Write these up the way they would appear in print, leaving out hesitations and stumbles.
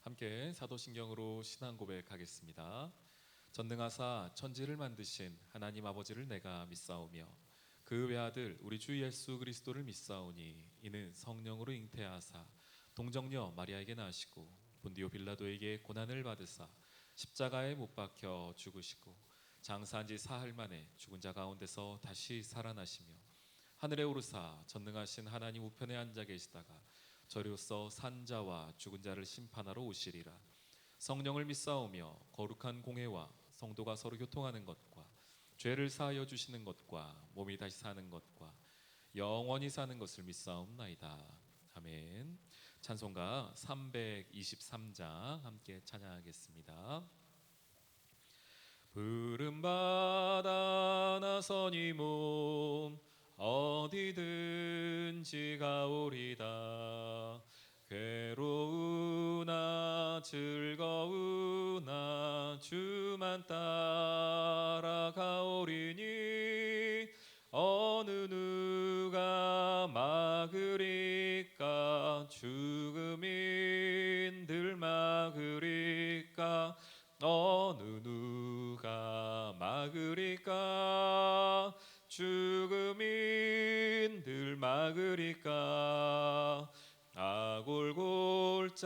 함께 사도신경으로 신앙 고백하겠습니다. 전능하사 천지를 만드신 하나님 아버지를 내가 믿사오며 그 외아들 우리 주 예수 그리스도를 믿사오니 이는 성령으로 잉태하사 동정녀 마리아에게 나시고 본디오 빌라도에게 고난을 받으사 십자가에 못 박혀 죽으시고 장사한 지 사흘 만에 죽은 자 가운데서 다시 살아나시며 하늘에 오르사 전능하신 하나님 우편에 앉아 계시다가 저리로서 산자와 죽은 자를 심판하러 오시리라. 성령을 믿사오며 거룩한 공회와 성도가 서로 교통하는 것과 죄를 사하여 주시는 것과 몸이 다시 사는 것과 영원히 사는 것을 믿사옵나이다. 아멘. 찬송가 323장 함께 찬양하겠습니다. 부름받아 나선 이 몸 어디든지 가오리다. 괴로우나 즐거우나 주만 따라가오리니 어느 누가 막으리까. 죽음인들 막으리까. 어느 누가 막으리까. 죽음인들 막으리까. 아골골짝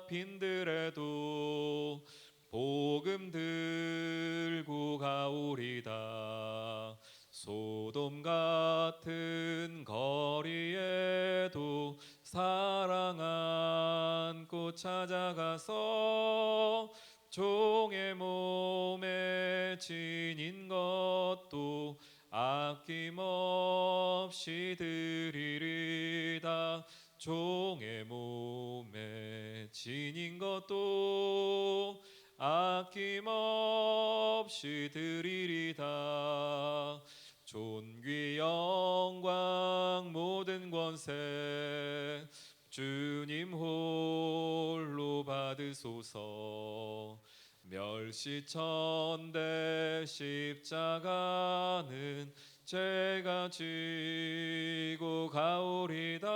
빈들에도 복음 들고 가오리다. 소돔 같은 거리에도 사랑 안고 찾아가서 종의 몸에 지닌 것도 아낌없이 드리리다. 종의 몸에 지닌 것도 아낌없이 드리리다. 존귀 영광 모든 권세 주님 홀로 받으소서. 멸시천대 십자가는 제가 지고 가오리다.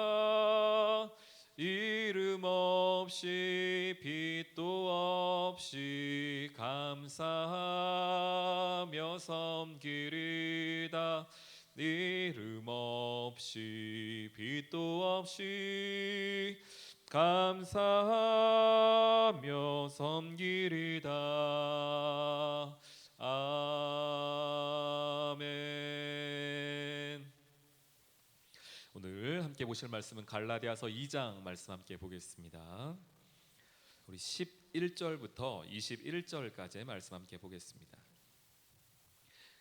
이름 없이 빛도 없이 감사하며 섬기리다. 이름 없이 빛도 없이 감사하며 섬기리다. 아멘. 오늘 함께 보실 말씀은 갈라디아서 2장 말씀 함께 보겠습니다. 우리 11절부터 21절까지의 말씀 함께 보겠습니다.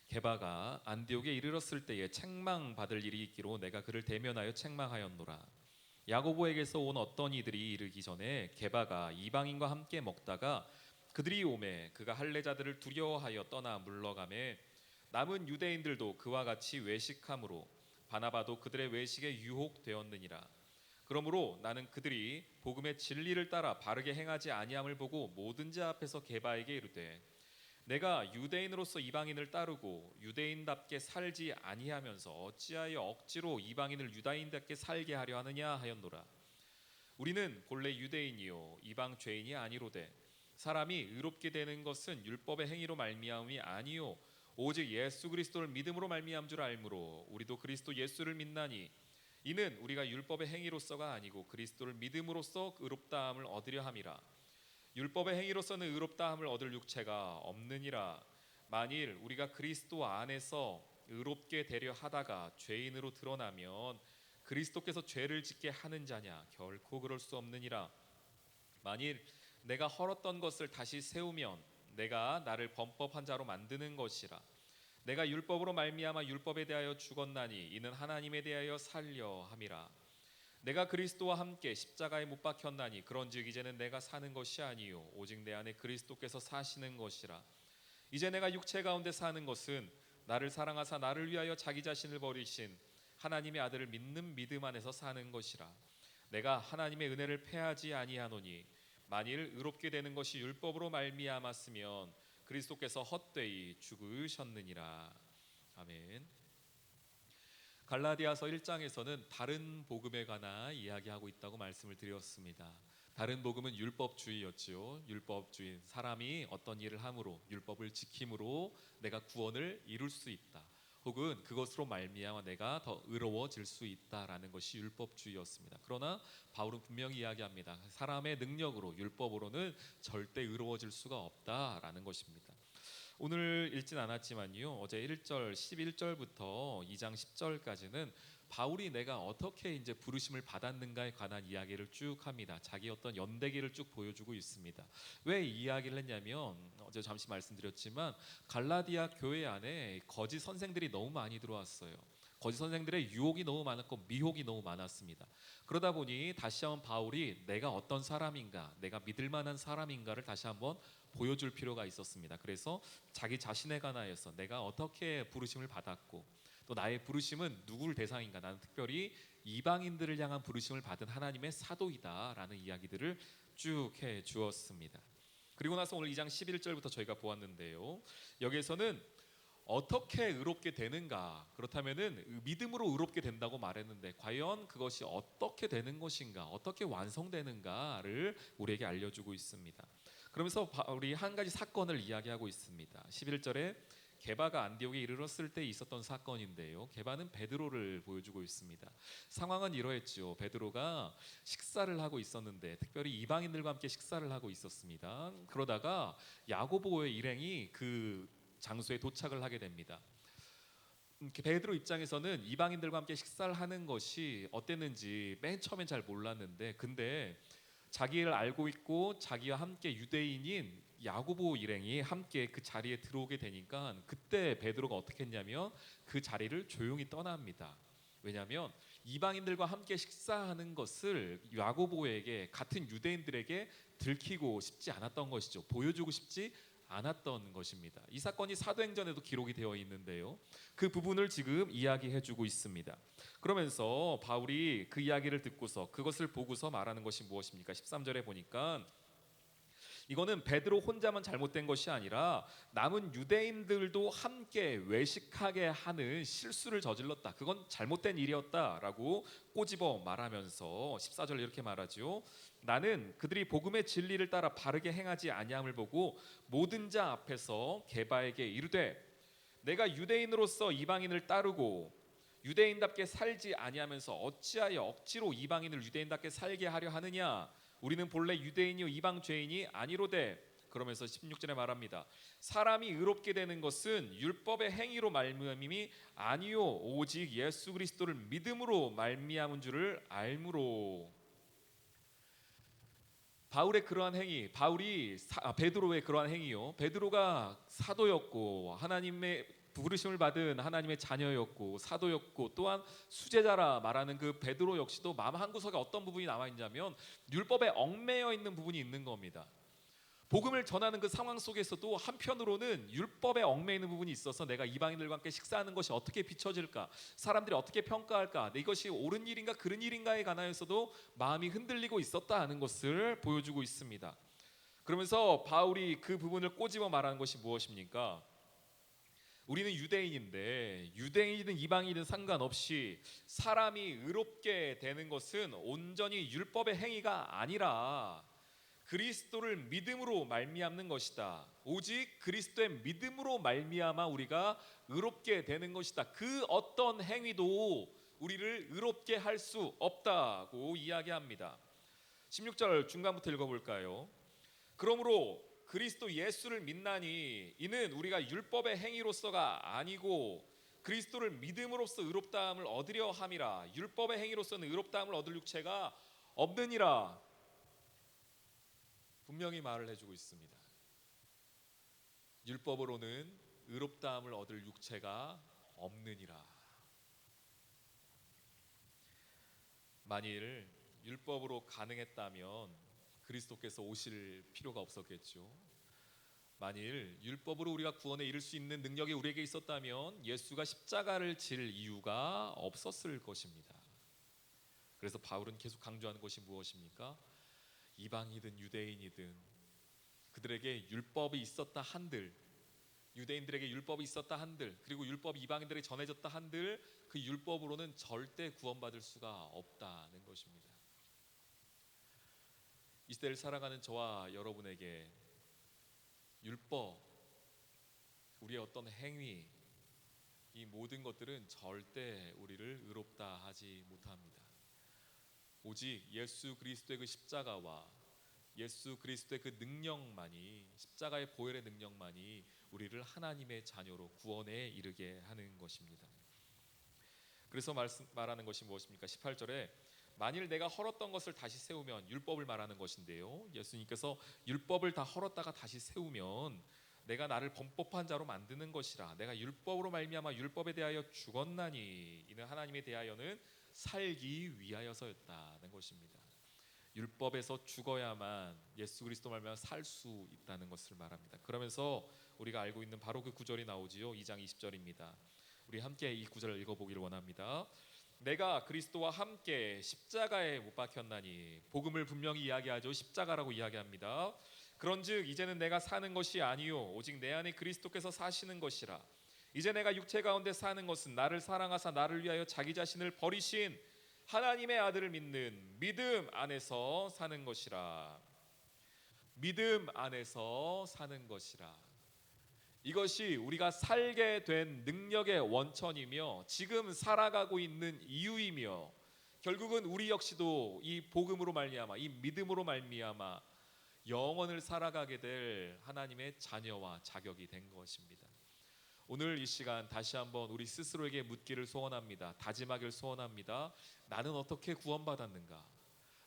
게바가 안디옥에 이르렀을 때에 책망받을 일이 있기로 내가 그를 대면하여 책망하였노라. 야고보에게서 온 어떤 이들이 이르기 전에 게바가 이방인과 함께 먹다가 그들이 오매 그가 할례자들을 두려워하여 떠나 물러가매 남은 유대인들도 그와 같이 외식함으로 바나바도 그들의 외식에 유혹되었느니라. 그러므로 나는 그들이 복음의 진리를 따라 바르게 행하지 아니함을 보고 모든 자 앞에서 게바에게 이르되 내가 유대인으로서 이방인을 따르고 유대인답게 살지 아니하면서 어찌하여 억지로 이방인을 유다인답게 살게 하려 하느냐 하였노라. 우리는 본래 유대인이요 이방 죄인이 아니로되 사람이 의롭게 되는 것은 율법의 행위로 말미암음이 아니요 오직 예수 그리스도를 믿음으로 말미암은 줄 알므로 우리도 그리스도 예수를 믿나니 이는 우리가 율법의 행위로서가 아니고 그리스도를 믿음으로써 의롭다함을 얻으려 함이라. 율법의 행위로서는 의롭다함을 얻을 육체가 없느니라. 만일 우리가 그리스도 안에서 의롭게 되려 하다가 죄인으로 드러나면 그리스도께서 죄를 짓게 하는 자냐? 결코 그럴 수 없느니라. 만일 내가 헐었던 것을 다시 세우면 내가 나를 범법한 자로 만드는 것이라. 내가 율법으로 말미암아 율법에 대하여 죽었나니 이는 하나님에 대하여 살려 함이라. 내가 그리스도와 함께 십자가에 못 박혔나니 그런즉 이제는 내가 사는 것이 아니요 오직 내 안에 그리스도께서 사시는 것이라. 이제 내가 육체 가운데 사는 것은 나를 사랑하사 나를 위하여 자기 자신을 버리신 하나님의 아들을 믿는 믿음 안에서 사는 것이라. 내가 하나님의 은혜를 패하지 아니하노니 만일 의롭게 되는 것이 율법으로 말미암았으면 그리스도께서 헛되이 죽으셨느니라. 아멘. 갈라디아서 1장에서는 다른 복음에 관한 이야기하고 있다고 말씀을 드렸습니다. 다른 복음은 율법주의였지요. 율법주의, 사람이 어떤 일을 함으로, 율법을 지킴으로 내가 구원을 이룰 수 있다, 혹은 그것으로 말미암아 내가 더 의로워질 수 있다라는 것이 율법주의였습니다. 그러나 바울은 분명히 이야기합니다. 사람의 능력으로, 율법으로는 절대 의로워질 수가 없다라는 것입니다. 오늘 읽진 않았지만요, 어제 1절 11절부터 2장 10절까지는 바울이 내가 어떻게 이제 부르심을 받았는가에 관한 이야기를 쭉 합니다. 자기 어떤 연대기를 쭉 보여주고 있습니다. 왜 이 이야기를 했냐면, 어제 잠시 말씀드렸지만 갈라디아 교회 안에 거짓 선생들이 너무 많이 들어왔어요. 거짓 선생들의 유혹이 너무 많았고 미혹이 너무 많았습니다. 그러다 보니 다시 한번 바울이 내가 어떤 사람인가, 내가 믿을 만한 사람인가를 다시 한번 보여줄 필요가 있었습니다. 그래서 자기 자신에 관하여서 내가 어떻게 부르심을 받았고, 또 나의 부르심은 누구를 대상인가, 나는 특별히 이방인들을 향한 부르심을 받은 하나님의 사도이다라는 이야기들을 쭉 해 주었습니다. 그리고 나서 오늘 2장 11절부터 저희가 보았는데요, 여기에서는 어떻게 의롭게 되는가, 그렇다면은 믿음으로 의롭게 된다고 말했는데 과연 그것이 어떻게 되는 것인가, 어떻게 완성되는가를 우리에게 알려주고 있습니다. 그러면서 우리 한 가지 사건을 이야기하고 있습니다. 11절에 게바가 안디옥에 이르렀을 때 있었던 사건인데요, 게바는 베드로를 보여주고 있습니다. 상황은 이러했죠. 베드로가 식사를 하고 있었는데, 특별히 이방인들과 함께 식사를 하고 있었습니다. 그러다가 야고보의 일행이 그 장소에 도착을 하게 됩니다. 베드로 입장에서는 이방인들과 함께 식사를 하는 것이 어땠는지 맨 처음엔 잘 몰랐는데, 근데 자기를 알고 있고 자기와 함께 유대인인 야고보 일행이 함께 그 자리에 들어오게 되니까 그때 베드로가 어떻게 했냐면 그 자리를 조용히 떠납니다. 왜냐하면 이방인들과 함께 식사하는 것을 야고보에게, 같은 유대인들에게 들키고 싶지 않았던 것이죠. 보여주고 싶지 않았던 것입니다. 이 사건이 사도행전에도 기록이 되어 있는데요, 그 부분을 지금 이야기해주고 있습니다. 그러면서 바울이 그 이야기를 듣고서 그것을 보고서 말하는 것이 무엇입니까? 13절에 보니까 이거는 베드로 혼자만 잘못된 것이 아니라 남은 유대인들도 함께 외식하게 하는 실수를 저질렀다, 그건 잘못된 일이었다라고 꼬집어 말하면서 14절 이렇게 말하죠. 나는 그들이 복음의 진리를 따라 바르게 행하지 아니함을 보고 모든 자 앞에서 게바에게 이르되, 내가 유대인으로서 이방인을 따르고 유대인답게 살지 아니하면서 어찌하여 억지로 이방인을 유대인답게 살게 하려 하느냐? 우리는 본래 유대인이요 이방 죄인이 아니로되. 그러면서 16절에 말합니다. 사람이 의롭게 되는 것은 율법의 행위로 말미암음이 아니요 오직 예수 그리스도를 믿음으로 말미암은 줄을 알므로. 바울의 그러한 행위, 베드로의 그러한 행위요, 베드로가 사도였고 하나님의 부르심을 받은 하나님의 자녀였고 사도였고 또한 수제자라 말하는 그 베드로 역시도 마음 한구석에 어떤 부분이 남아있냐면 율법에 얽매여 있는 부분이 있는 겁니다. 복음을 전하는 그 상황 속에서도 한편으로는 율법에 얽매이는 부분이 있어서 내가 이방인들과 함께 식사하는 것이 어떻게 비춰질까, 사람들이 어떻게 평가할까, 이것이 옳은 일인가 그른 일인가에 관하여서도 마음이 흔들리고 있었다는 것을 보여주고 있습니다. 그러면서 바울이 그 부분을 꼬집어 말하는 것이 무엇입니까? 우리는 유대인인데 유대인이든 이방인이든 상관없이 사람이 의롭게 되는 것은 온전히 율법의 행위가 아니라 그리스도를 믿음으로 말미암는 것이다. 오직 그리스도의 믿음으로 말미암아 우리가 의롭게 되는 것이다. 그 어떤 행위도 우리를 의롭게 할 수 없다고 이야기합니다. 16절 중간부터 읽어볼까요? 그러므로 그리스도 예수를 믿나니 이는 우리가 율법의 행위로서가 아니고 그리스도를 믿음으로써 의롭다함을 얻으려 함이라. 율법의 행위로서는 의롭다함을 얻을 육체가 없느니라. 분명히 말을 해주고 있습니다. 율법으로는 의롭다함을 얻을 육체가 없느니라. 만일 율법으로 가능했다면 그리스도께서 오실 필요가 없었겠죠. 만일 율법으로 우리가 구원에 이를 수 있는 능력이 우리에게 있었다면 예수가 십자가를 질 이유가 없었을 것입니다. 그래서 바울은 계속 강조하는 것이 무엇입니까? 이방이든 유대인이든 그들에게 율법이 있었다 한들, 유대인들에게 율법이 있었다 한들, 그리고 율법이 이방인들에게 전해졌다 한들 그 율법으로는 절대 구원받을 수가 없다는 것입니다. 이 시대를 살아가는 저와 여러분에게 율법, 우리의 어떤 행위, 이 모든 것들은 절대 우리를 의롭다 하지 못합니다. 오직 예수 그리스도의 그 십자가와 예수 그리스도의 그 능력만이, 십자가의 보혈의 능력만이 우리를 하나님의 자녀로 구원에 이르게 하는 것입니다. 그래서 말하는 것이 무엇입니까? 18절에 만일 내가 헐었던 것을 다시 세우면, 율법을 말하는 것인데요, 예수님께서 율법을 다 헐었다가 다시 세우면 내가 나를 범법한 자로 만드는 것이라. 내가 율법으로 말미암아 율법에 대하여 죽었나니 이는 하나님에 대하여는 살기 위하여서였다는 것입니다. 율법에서 죽어야만 예수 그리스도 말미암아 살 수 있다는 것을 말합니다. 그러면서 우리가 알고 있는 바로 그 구절이 나오지요. 2장 20절입니다. 우리 함께 이 구절을 읽어보기를 원합니다. 내가 그리스도와 함께 십자가에 못 박혔나니, 복음을 분명히 이야기하죠. 십자가라고 이야기합니다. 그런즉 이제는 내가 사는 것이 아니요 오직 내 안에 그리스도께서 사시는 것이라. 이제 내가 육체 가운데 사는 것은 나를 사랑하사 나를 위하여 자기 자신을 버리신 하나님의 아들을 믿는 믿음 안에서 사는 것이라. 믿음 안에서 사는 것이라. 이것이 우리가 살게 된 능력의 원천이며 지금 살아가고 있는 이유이며, 결국은 우리 역시도 이 복음으로 말미암아, 이 믿음으로 말미암아 영원을 살아가게 될 하나님의 자녀와 자격이 된 것입니다. 오늘 이 시간 다시 한번 우리 스스로에게 묻기를 소원합니다. 다짐하기를 소원합니다. 나는 어떻게 구원받았는가?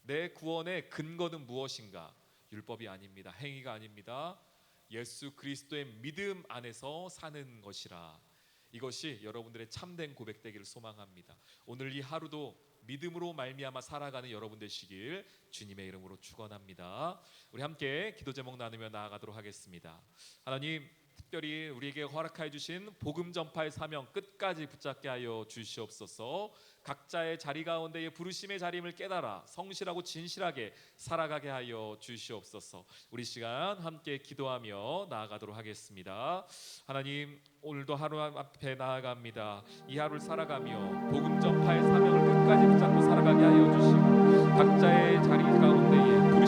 내 구원의 근거는 무엇인가? 율법이 아닙니다. 행위가 아닙니다. 예수 그리스도의 믿음 안에서 사는 것이라. 이것이 여러분들의 참된 고백되기를 소망합니다. 오늘 이 하루도 믿음으로 말미암아 살아가는 여러분 되시길 주님의 이름으로 축원합니다. 우리 함께 기도 제목 나누며 나아가도록 하겠습니다. 하나님, 특별히 우리에게 허락하여 주신 복음 전파의 사명 끝까지 붙잡게 하여 주시옵소서. 각자의 자리 가운데의 부르심의 자림을 깨달아 성실하고 진실하게 살아가게 하여 주시옵소서. 우리 시간 함께 기도하며 나아가도록 하겠습니다. 하나님, 오늘도 하루 앞에 나아갑니다. 이 하루를 살아가며 복음 전파의 사명을 끝까지 붙잡고 살아가게 하여 주시고, 각자의 자리 가운데에